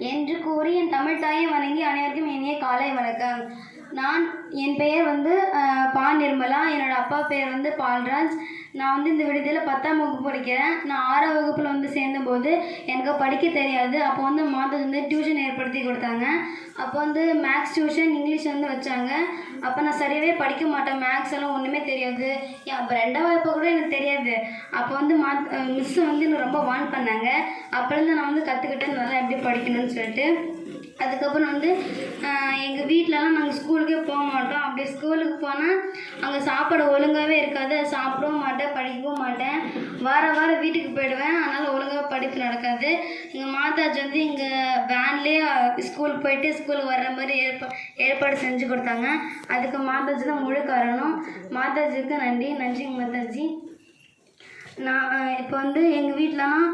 என்று கூறி என் தமிழ் தாயை வணங்கி அனைவருக்கும் இனிய காலை வணக்கம். என் பெயர் பா நிர்மலா. என்னோட அப்பா பெயர் பால்ராஜ். நான் இந்த விடுதியில் 10ஆம் வகுப்பு படிக்கிறேன். நான் 6ஆம் வகுப்பில் சேர்ந்தபோது எனக்கு படிக்க தெரியாது. அப்போ மாதம் டியூஷன் ஏற்படுத்தி கொடுத்தாங்க. அப்போ மேக்ஸ் டியூஷன், இங்கிலீஷ் வச்சாங்க. அப்போ நான் சரியாகவே படிக்க மாட்டேன். மேக்ஸ் எல்லாம் ஒன்றுமே தெரியாது. அப்போ 2ஆம் வகுப்பு கூட எனக்கு தெரியாது. அப்போ மிஸ் எனக்கு ரொம்ப வார்ன் பண்ணாங்க. அப்போலேருந்து நான் கற்றுக்கிட்டேன் நல்லா எப்படி படிக்கணும்னு சொல்லிட்டு. அதுக்கப்புறம் எங்கள் வீட்டிலலாம் நாங்கள் ஸ்கூலுக்கே போக மாட்டோம். அப்படி ஸ்கூலுக்கு போனால் அங்கே சாப்பாடு ஒழுங்காகவே இருக்காது. சாப்பிடவும் மாட்டேன், படிக்கவும் மாட்டேன். வாரம் வீட்டுக்கு போயிடுவேன். அதனால் ஒழுங்காக படிப்பு நடக்காது. எங்கள் மாதாஜி இங்கே வேன்லேயே ஸ்கூலுக்கு போயிட்டு ஸ்கூலுக்கு வர்ற மாதிரி ஏற்பாடு செஞ்சு கொடுத்தாங்க. அதுக்கு மாதாஜி தான் முழு காரணம். மாதாஜிக்கு நன்றி மாதாஜி. நான் இப்போ எங்கள் வீட்டிலலாம்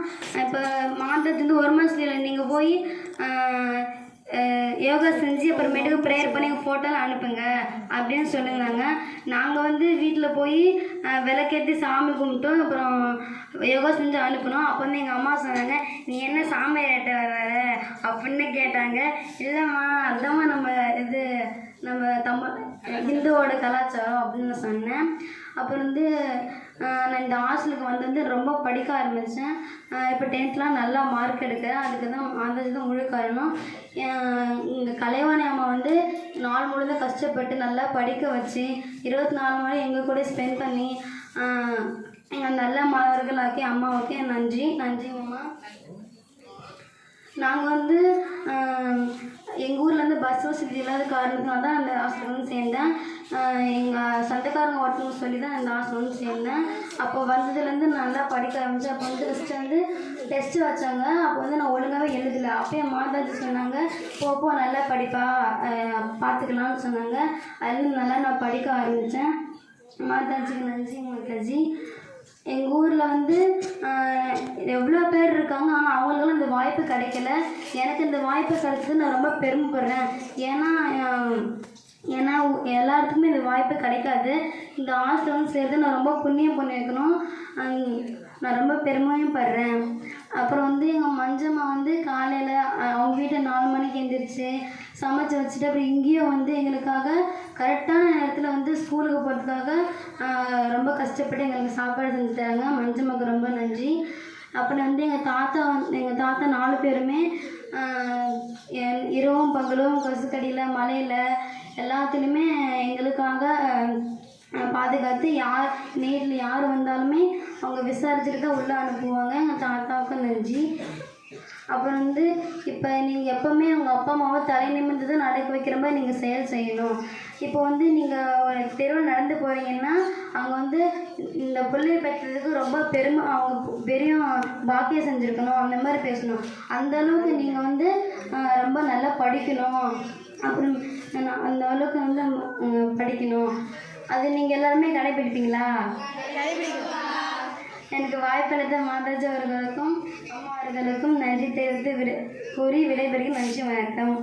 இப்போ மாதாஜி 1 மாதத்தில் நீங்கள் போய் யோகா செஞ்சு அப்புறமேட்டுக்கு ப்ரேயர் பண்ணி ஃபோட்டோலாம் அனுப்புங்க அப்படின்னு சொல்லியிருந்தாங்க. நாங்கள் வீட்டில் போய் விளக்கேற்றி சாமி கும்பிட்டோம். அப்புறம் யோகா செஞ்சு அனுப்பினோம். அப்போ எங்கள் அம்மா சொன்னாங்க, நீ என்ன சாமியார்கிட்ட வர அப்படின்னு கேட்டாங்க. இல்லைம்மா, அதாம்மா நம்ம ஹிந்துவோட கலாச்சாரம் அப்படின்னு சொன்னேன். அப்புறம் நான் இந்த ஹாஸ்டலுக்கு ரொம்ப படிக்க ஆரம்பித்தேன். இப்போ 10th நல்லா மார்க் எடுக்கிறேன். அதுக்கு தான் மாதாஜி தான் முழு காரணம். எங்கள் கலைவாணி அம்மா நாள் முழுதும் கஷ்டப்பட்டு நல்லா படிக்க வச்சு 24 மணி எங்கள் கூட ஸ்பெண்ட் பண்ணி எங்கள் நல்ல மாணவர்களாக்கி அம்மாவுக்கு நன்றி அம்மா. நாங்கள் எங்கள் ஊரில் பஸ் வசதி இல்லாத காரணத்தினால தான் அந்த ஹாஸ்டல் சேர்ந்தேன். எங்கள் சொந்தக்காரங்க ஒருத்தவங்க சொல்லி தான் அந்த ஹாஸ்டல் சேர்ந்தேன். அப்போ வந்ததுலேருந்து நல்லா படிக்க ஆரம்பித்தேன். அப்போ ஃபஸ்ட்டு டெஸ்ட்டு வச்சாங்க. அப்போ நான் ஒழுங்காகவே எழுதலை. அப்போயே மாதாஜி சொன்னாங்க, போ நல்லா படிப்பா, பார்த்துக்கலாம்னு சொன்னாங்க. அதுலேருந்து நல்லா நான் படிக்க ஆரம்பித்தேன். மாதாஜிக்கு நன்றி மாதாஜி. எங்கள் ஊரில் எவ்வளோ பேர் இருக்காங்க. ஆனால் அவங்களுக்கெல்லாம் இந்த வாய்ப்பு கிடைக்கல. எனக்கு இந்த வாய்ப்பு கிடைச்சது நான் ரொம்ப பெருமைப்படுறேன். ஏன்னா எல்லாத்துக்குமே இந்த வாய்ப்பு கிடைக்காது. இந்த ஹாஸ்டல் சேர்த்து நான் ரொம்ப புண்ணியம் பண்ணி வைக்கணும். நான் ரொம்ப பெருமையும் படுறேன். அப்புறம் எங்கள் மஞ்சம்மா காலையில் அவங்க வீட்டில் 4 மணிக்கு எழுந்திரிச்சு சமைச்சு வச்சுட்டு அப்புறம் இங்கேயும் எங்களுக்காக கரெக்டான நேரத்தில் ஸ்கூலுக்கு போகிறதுக்காக ரொம்ப கஷ்டப்பட்டு எங்களுக்கு சாப்பாடு செஞ்சு தராங்க. மஞ்சம்மாவுக்கு ரொம்ப நன்றி. அப்புறம் எங்கள் தாத்தா 4 பேருமே இரவும் பகலும் கொசுக்கடியில் மழையில் எல்லாத்துலேயுமே எங்களுக்காக பாதுகாத்து நேரில் யார் வந்தாலுமே அவங்க விசாரிச்சுட்டு தான் உள்ளே அனுப்புவாங்க. எங்கள் தாத்தாவுக்கு நன்றி. அப்புறம் இப்போ நீங்கள் எப்போவுமே உங்கள் அப்பா அம்மாவை தலை நிமிர்ந்து தான் நடக்க வைக்கிற மாதிரி நீங்கள் செயல் செய்யணும். இப்போ நீங்கள் ஒரு தெருவில் நடந்து போகிறீங்கன்னா அவங்க இந்த பிள்ளையை பெற்றதுக்கு ரொம்ப பெருமை, அவங்க பெரிய பாக்கியம் செஞ்சுருக்கணும் அந்த மாதிரி பேசணும். அந்தளவுக்கு நீங்கள் ரொம்ப நல்லா படிக்கணும். அப்புறம் அந்த அளவுக்கு படிக்கணும். அது நீங்கள் எல்லாருமே கடைப்பிடிப்பீங்களா? எனக்கு வாய்ப்பளித்த மாதாஜி அவர்களுக்கும் அம்மா அவர்களுக்கும் நன்றி தெரிவித்து கூறி விடைபெறுகிறேன். நன்றி, வணக்கம்.